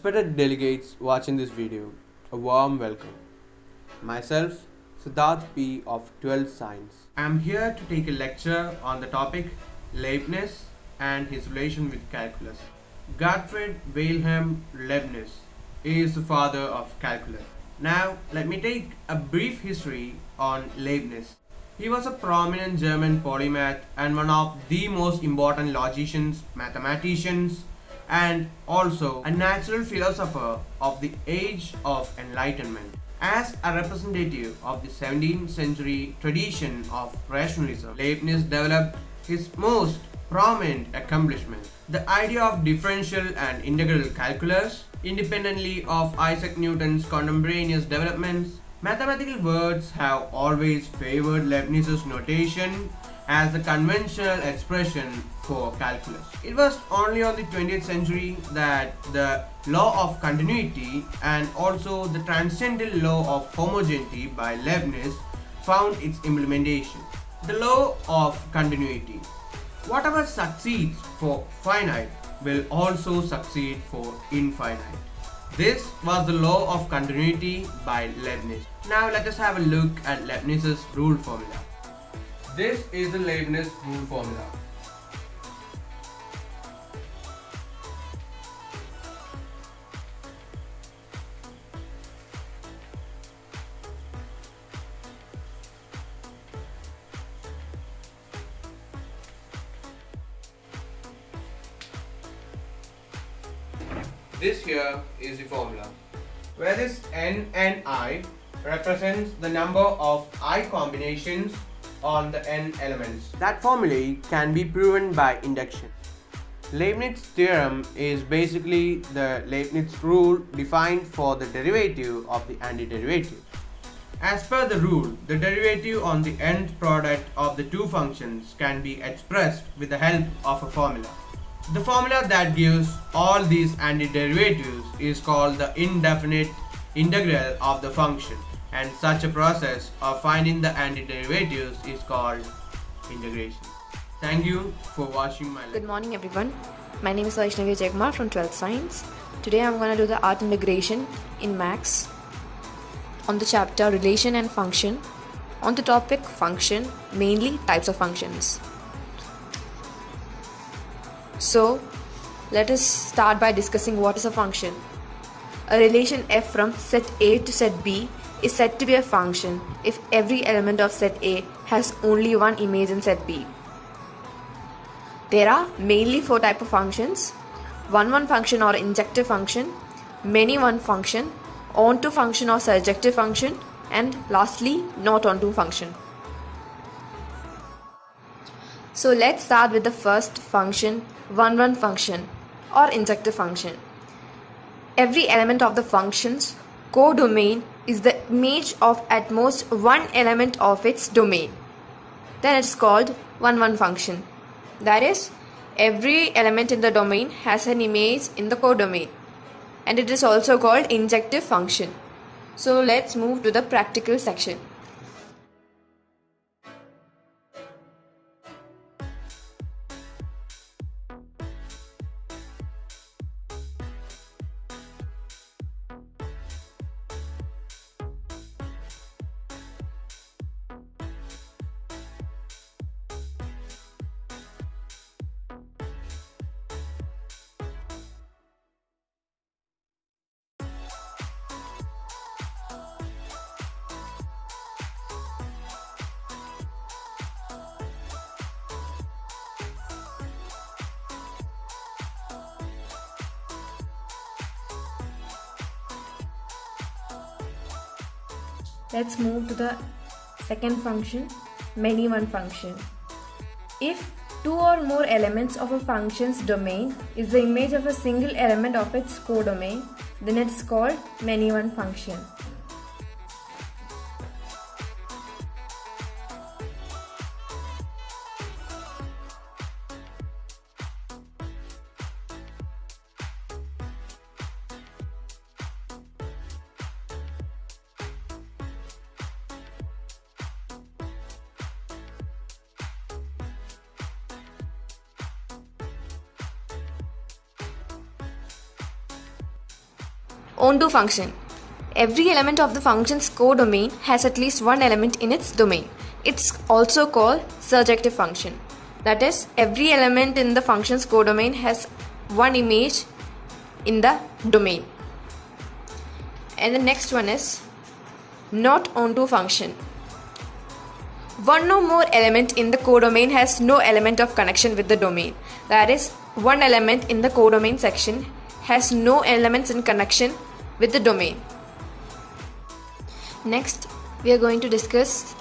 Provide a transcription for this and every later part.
Respected delegates watching this video, a warm welcome. Myself, Siddharth P. of 12th Science. I am here to take a lecture on the topic Leibniz and his relation with calculus. Gottfried Wilhelm Leibniz is the father of calculus. Now, let me take a brief history on Leibniz. He was a prominent German polymath and one of the most important logicians, mathematicians, and also a natural philosopher of the Age of Enlightenment. As a representative of the 17th century tradition of rationalism, Leibniz developed his most prominent accomplishment, the idea of differential and integral calculus. Independently of Isaac Newton's contemporaneous developments, mathematical words have always favored Leibniz's notation as the conventional expression for calculus. It was only on the 20th century that the law of continuity and also the transcendental law of homogeneity by Leibniz found its implementation. The law of continuity. Whatever succeeds for finite will also succeed for infinite. This was the law of continuity by Leibniz. Now let us have a look at Leibniz's rule formula. This is the Leibniz rule formula. This here is the formula, where this n and I represents the number of I combinations on the n elements. That formula can be proven by induction. Laminates Theorem is basically the Leibniz rule defined for the derivative of the antiderivative. As per the rule, the derivative on the nth product of the two functions can be expressed with the help of a formula. The formula that gives all these antiderivatives is called the indefinite integral of the function, and such a process of finding the antiderivatives is called integration. Thank you for watching my lecture. Good morning everyone. My name is Vaishnavi Jagmar from 12th Science. Today I am going to do the art integration in Max on the chapter Relation and Function, on the topic function, mainly types of functions. So let us start by discussing what is a function. A relation f from set A to set B is said to be a function if every element of set A has only one image in set B. There are mainly four types of functions: one-one function or injective function, many-one function, onto function or surjective function, and lastly not onto function. So let's start with the first function, one-one function or injective function. Every element of the function's codomain is the image of at most one element of its domain. Then it's called one-one function. That is, every element in the domain has an image in the codomain, and it is also called injective function. So let's move to the practical section. Let's move to the second function, many-one function. If two or more elements of a function's domain is the image of a single element of its codomain, then it's called many-one function. onto function. Every element of the function's codomain has at least one element in its domain. It's also called surjective function. That is, every element in the function's codomain has one image in the domain. And the next one is not onto function. One or more element in the codomain has no element of connection with the domain. That is, one element in the codomain section has no elements in connection with the domain. Next, we are going to discuss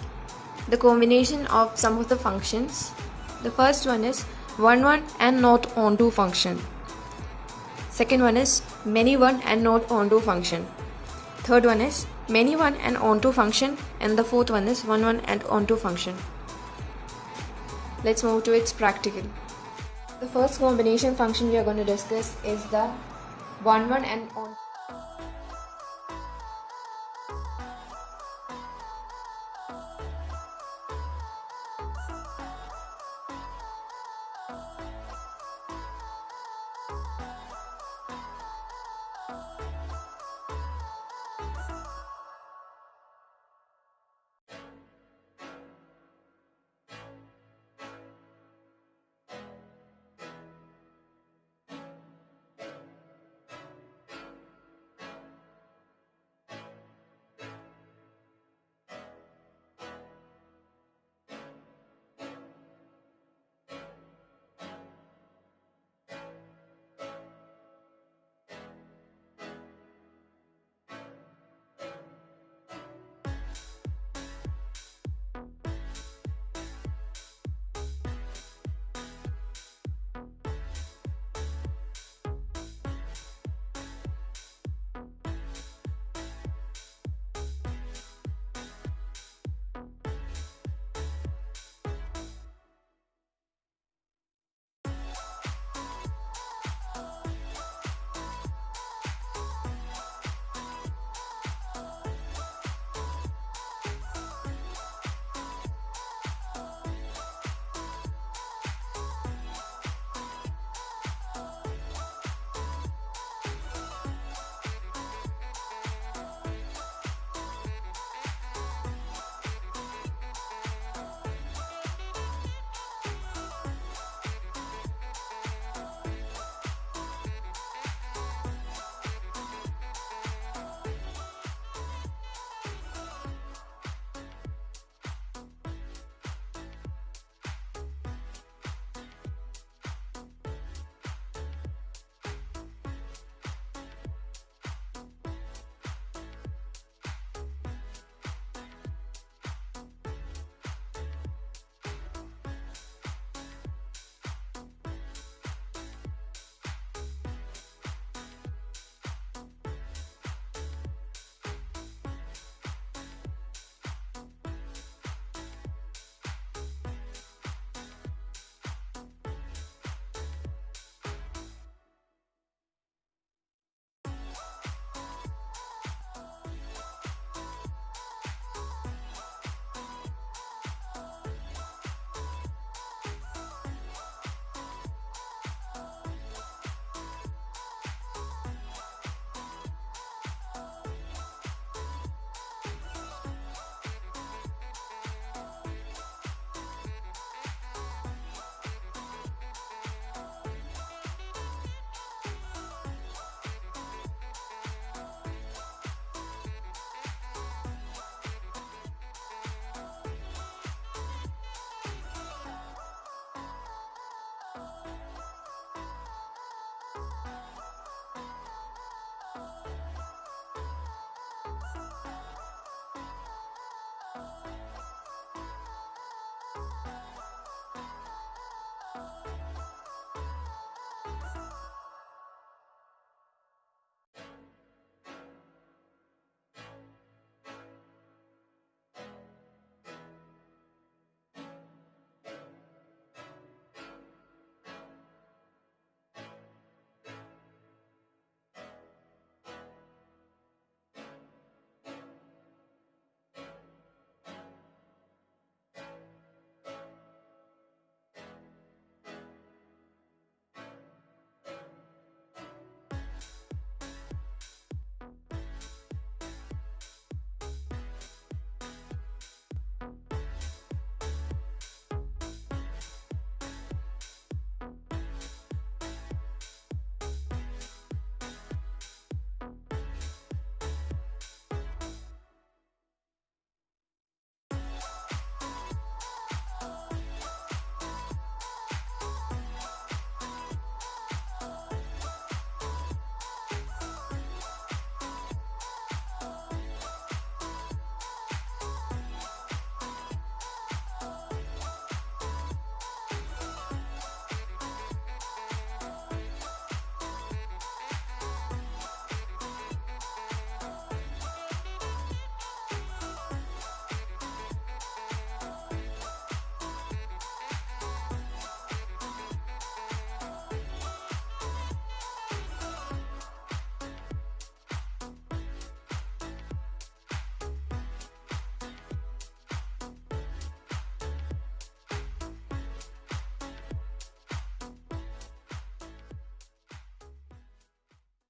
the combination of some of the functions. The first one is one and not onto function. Second one is many one and not onto function. Third one is many one and onto function, and the fourth one is one and onto function. Let's move to its practical. The first combination function we are going to discuss is the one and onto.